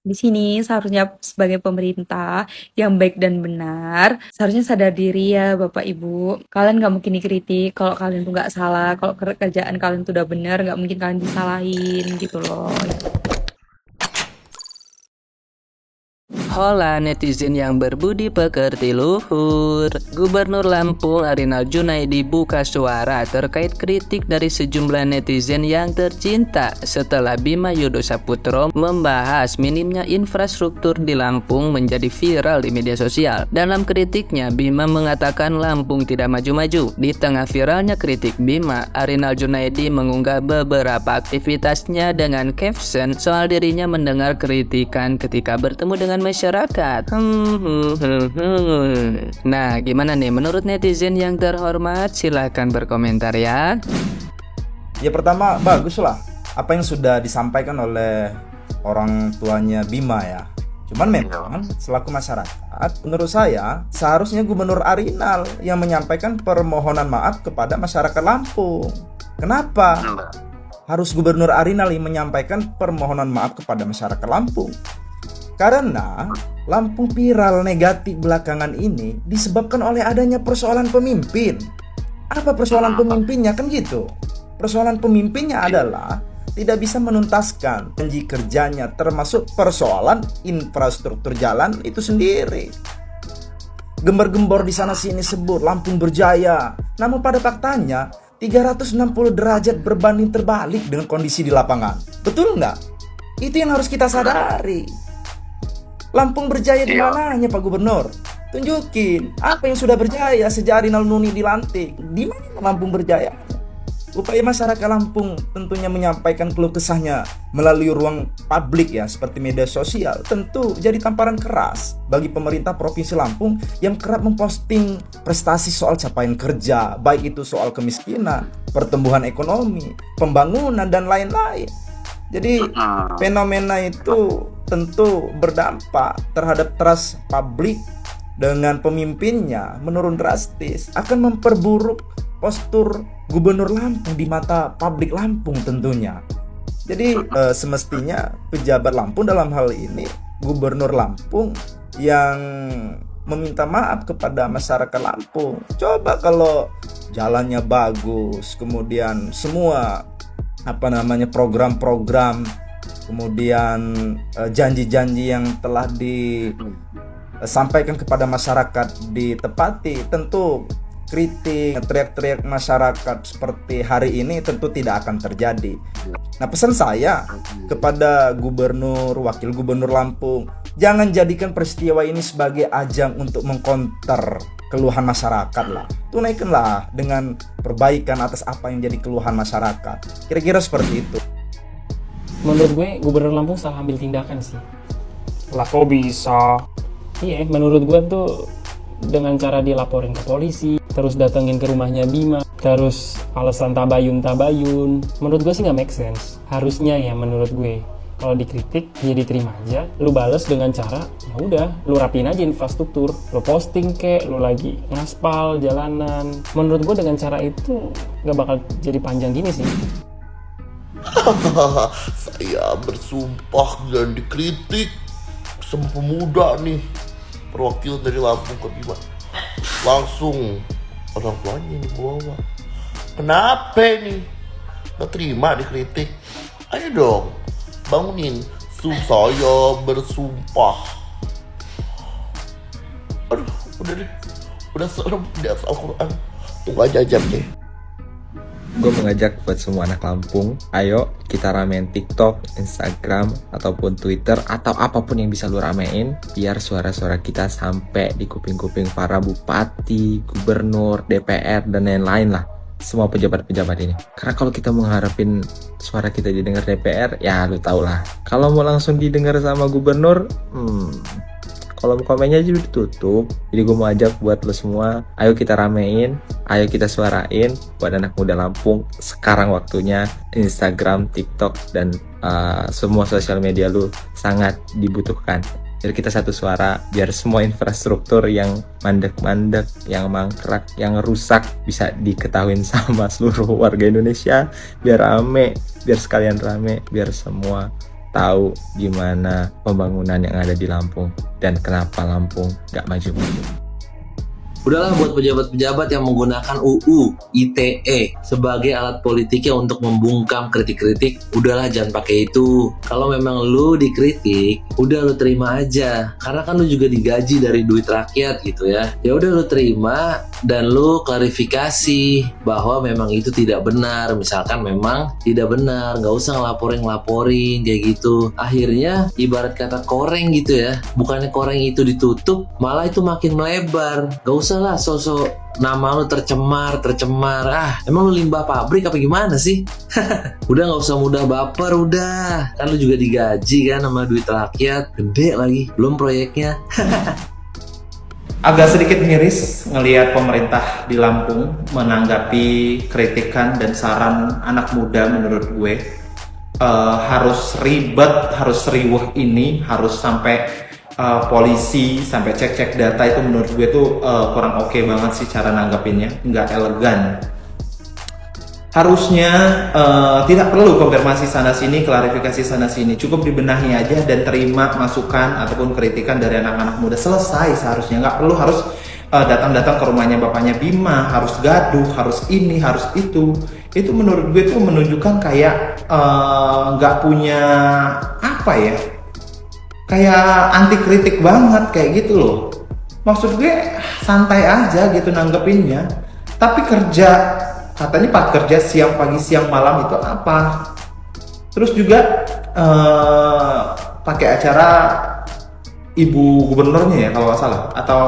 Di sini seharusnya sebagai pemerintah yang baik dan benar, seharusnya sadar diri ya Bapak Ibu. Kalian nggak mungkin dikritik kalau kalian tuh nggak salah, kalau kerjaan kalian tuh udah benar, nggak mungkin kalian disalahin gitu loh. Hola netizen yang berbudi pekerti luhur. Gubernur Lampung Arinal Junaidi buka suara terkait kritik dari sejumlah netizen yang tercinta setelah Bima Yudo Saputro membahas minimnya infrastruktur di Lampung menjadi viral di media sosial. Dalam kritiknya, Bima mengatakan Lampung tidak maju-maju. Di tengah viralnya kritik Bima, Arinal Junaidi mengunggah beberapa aktivitasnya dengan caption soal dirinya mendengar kritikan ketika bertemu dengan masyarakat. Nah, gimana nih menurut netizen yang terhormat? Silahkan berkomentar ya. Ya pertama bagus lah apa yang sudah disampaikan oleh orang tuanya Bima ya. Cuman memang selaku masyarakat, menurut saya seharusnya Gubernur Arinal yang menyampaikan permohonan maaf kepada masyarakat Lampung. Kenapa? Harus Gubernur Arinal yang menyampaikan permohonan maaf kepada masyarakat Lampung. Karena Lampung viral negatif belakangan ini disebabkan oleh adanya persoalan pemimpin. Apa persoalan pemimpinnya kan gitu? Persoalan pemimpinnya adalah tidak bisa menuntaskan janji kerjanya, termasuk persoalan infrastruktur jalan itu sendiri. Gembar-gembor di sana sini sebut Lampung berjaya, namun pada faktanya 360 derajat berbanding terbalik dengan kondisi di lapangan. Betul nggak? Itu yang harus kita sadari. Lampung berjaya di mananya Pak Gubernur? Tunjukin apa yang sudah berjaya sejak Arinal Nuni dilantik. Di mana Lampung berjaya? Upaya masyarakat Lampung tentunya menyampaikan keluh kesahnya melalui ruang publik ya seperti media sosial tentu jadi tamparan keras bagi pemerintah Provinsi Lampung yang kerap memposting prestasi soal capaian kerja, baik itu soal kemiskinan, pertumbuhan ekonomi, pembangunan dan lain-lain. Jadi fenomena itu tentu berdampak terhadap trust publik dengan pemimpinnya menurun drastis, akan memperburuk postur Gubernur Lampung di mata publik Lampung tentunya. Jadi semestinya pejabat Lampung dalam hal ini Gubernur Lampung yang meminta maaf kepada masyarakat Lampung. Coba kalau jalannya bagus, kemudian semua program-program, kemudian janji-janji yang telah disampaikan kepada masyarakat ditepati, tentu kritik, teriak-teriak masyarakat seperti hari ini tentu tidak akan terjadi. Nah, pesan saya kepada Gubernur, Wakil Gubernur Lampung, jangan jadikan peristiwa ini sebagai ajang untuk mengkonter keluhan masyarakat lah. Tunaikanlah dengan perbaikan atas apa yang jadi keluhan masyarakat. Kira-kira seperti itu. Menurut gue Gubernur Lampung salah ambil tindakan sih. Lah kok bisa? Iya, menurut gue tuh dengan cara dilaporin ke polisi, terus datengin ke rumahnya Bima, terus alasan tabayun. Menurut gue sih nggak make sense. Harusnya ya menurut gue kalau dikritik ya diterima aja, lu bales dengan cara ya udah lu rapiin aja infrastruktur, lu posting kek, lu lagi ngaspal jalanan. Menurut gue dengan cara itu nggak bakal jadi panjang gini sih. Saya bersumpah dan dikritik sama pemuda nih, perwakilan dari Lampung ke Bima, langsung orang tuanya yang dibawa. Kenapa nih nggak terima dikritik? Ayo dong bangunin, saya bersumpah. Aduh, udah deh, udah serem di atas Al-Quran. Tunggu aja deh. Gue mengajak buat semua anak Lampung, ayo kita ramein TikTok, Instagram, ataupun Twitter, atau apapun yang bisa lu ramein, biar suara-suara kita sampai di kuping-kuping para bupati, gubernur, DPR, dan lain-lain lah. Semua pejabat-pejabat ini. Karena kalau kita mengharapin suara kita didengar DPR, ya lu tau lah. Kalau mau langsung didengar sama gubernur, kolom komennya aja ditutup. Jadi gue mau ajak buat lo semua, ayo kita ramein, ayo kita suarain buat anak muda Lampung. Sekarang waktunya Instagram, TikTok, dan semua sosial media lu sangat dibutuhkan. Biar kita satu suara, biar semua infrastruktur yang mandek-mandek, yang mangkrak, yang rusak bisa diketahuin sama seluruh warga Indonesia. Biar rame, biar sekalian rame, biar semua tahu gimana pembangunan yang ada di Lampung dan kenapa Lampung gak maju-maju. Udahlah buat pejabat-pejabat yang menggunakan UU ITE sebagai alat politiknya untuk membungkam kritik-kritik, udahlah jangan pakai itu. Kalau memang lu dikritik, udah lu terima aja. Karena kan lu juga digaji dari duit rakyat gitu ya. Ya udah lu terima dan lu klarifikasi bahwa memang itu tidak benar. Misalkan memang tidak benar, nggak usah ngelaporin kayak gitu. Akhirnya ibarat kata koreng gitu ya. Bukannya koreng itu ditutup, malah itu makin melebar. Gak usah lah sosok nama lu tercemar. Emang lu limbah pabrik apa gimana sih? Udah nggak usah mudah baper, udah. Kan lu juga digaji kan sama duit rakyat, gede lagi, belum proyeknya. Agak sedikit miris ngelihat pemerintah di Lampung menanggapi kritikan dan saran anak muda. Menurut gue harus ribet, harus riuh ini, harus sampai polisi sampai cek data. Itu menurut gue tuh kurang oke banget sih cara nanggapinnya, nggak elegan. Harusnya tidak perlu konfirmasi sana sini, klarifikasi sana sini, cukup dibenahi aja dan terima masukan ataupun kritikan dari anak-anak muda, selesai. Seharusnya nggak perlu harus datang-datang ke rumahnya bapaknya Bima, harus gaduh, harus ini, harus itu. Itu menurut gue tuh menunjukkan kayak nggak punya apa ya, kayak anti kritik banget kayak gitu loh. Maksud gue santai aja gitu nanggepinnya. Tapi kerja, katanya pas kerja siang pagi siang malam itu apa? Terus juga pakai acara ibu gubernurnya ya kalau nggak salah, atau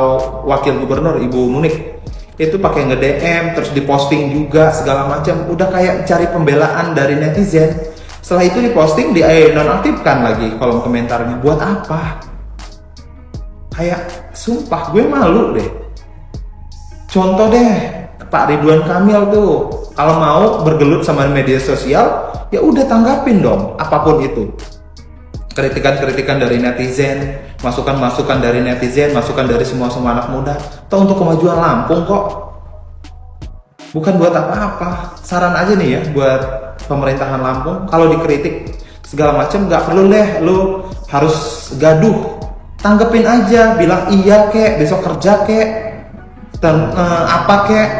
wakil gubernur ibu Nunik itu pakai nge-DM terus diposting juga segala macam. Udah kayak cari pembelaan dari netizen. Setelah itu diposting, di nonaktifkan lagi kolom komentarnya. Buat apa? Kayak sumpah gue malu deh. Contoh deh, Pak Ridwan Kamil tuh kalau mau bergelut sama media sosial, ya udah tanggapin dong apapun itu. Kritikan-kritikan dari netizen, masukan-masukan dari netizen, masukan dari semua anak muda, atau untuk kemajuan Lampung kok. Bukan buat apa-apa. Saran aja nih ya buat pemerintahan Lampung, kalau dikritik segala macam nggak perlu deh lu harus gaduh, tanggepin aja, bilang iya kek, besok kerja kek, dan apa kek.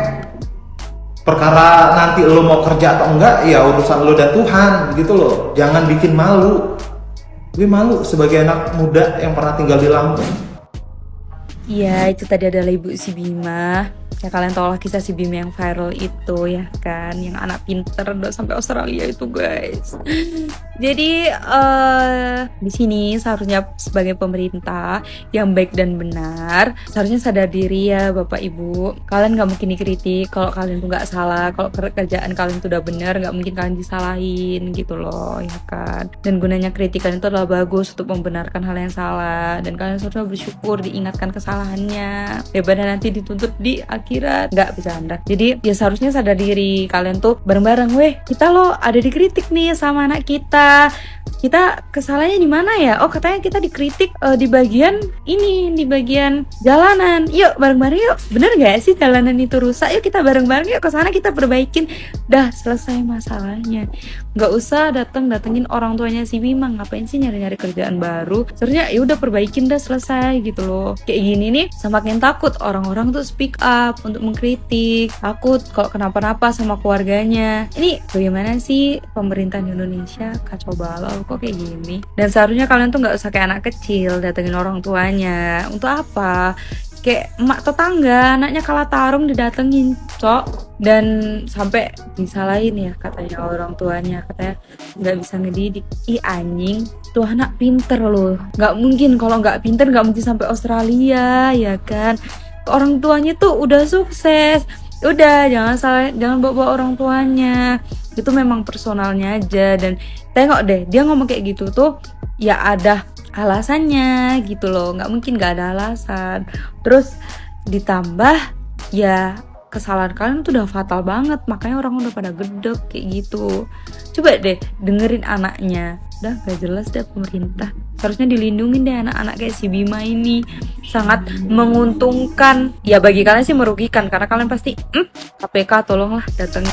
Perkara nanti lu mau kerja atau enggak ya urusan lu dan Tuhan gitu loh. Jangan bikin malu. Gue malu sebagai anak muda yang pernah tinggal di Lampung. Iya, itu tadi adalah Ibu si Bima. Ya kalian tau lah kisah si Bima yang viral itu ya kan, yang anak pinter udah sampai Australia itu guys. Jadi di sini seharusnya sebagai pemerintah yang baik dan benar, seharusnya sadar diri ya Bapak Ibu. Kalian nggak mungkin dikritik kalau kalian tuh nggak salah, kalau kerjaan kalian tuh udah benar, nggak mungkin kalian disalahin gitu loh ya kan. Dan gunanya kritikan itu adalah bagus untuk membenarkan hal yang salah, dan kalian seharusnya bersyukur diingatkan kesalahannya daripada nanti dituntut di akhirat. Nggak bercanda. Jadi ya seharusnya sadar diri, kalian tuh bareng-bareng, weh kita loh ada dikritik nih sama anak kita kesalahannya di mana ya? Oh katanya kita dikritik di bagian ini, di bagian jalanan. Yuk bareng-bareng yuk, bener gak sih jalanan itu rusak? Yuk kita bareng-bareng yuk ke sana kita perbaikin. Dah selesai masalahnya. Nggak usah datengin orang tuanya si Bima. Ngapain sih nyari-nyari kerjaan baru? Seharusnya ya udah perbaikin, dah selesai gitu loh. Kayak gini nih semakin takut orang-orang tuh speak up untuk mengkritik, takut kalau kenapa-napa sama keluarganya. Ini bagaimana sih pemerintahan Indonesia? Kacau balau kok kayak gini. Dan seharusnya kalian tuh nggak usah kayak anak kecil datengin orang tuanya. Untuk apa? Kayak emak tetangga, anaknya kalah tarung didatengin, cok. Dan sampai disalahin ya katanya orang tuanya, katanya nggak bisa ngedidik. Ih anjing, tuh anak pinter loh. Nggak mungkin, kalau nggak pinter nggak mungkin sampai Australia ya kan. Orang tuanya tuh udah sukses. Udah jangan bawa orang tuanya. Itu memang personalnya aja. Dan tengok deh, dia ngomong kayak gitu tuh ya ada alasannya gitu loh, nggak mungkin nggak ada alasan. Terus ditambah ya kesalahan kalian tuh udah fatal banget, makanya orang udah pada gedek kayak gitu. Coba deh dengerin anaknya, udah gak jelas deh pemerintah. Seharusnya dilindungin deh anak-anak kayak si Bima ini, sangat menguntungkan. Ya bagi kalian sih merugikan, karena kalian pasti KPK tolonglah datang.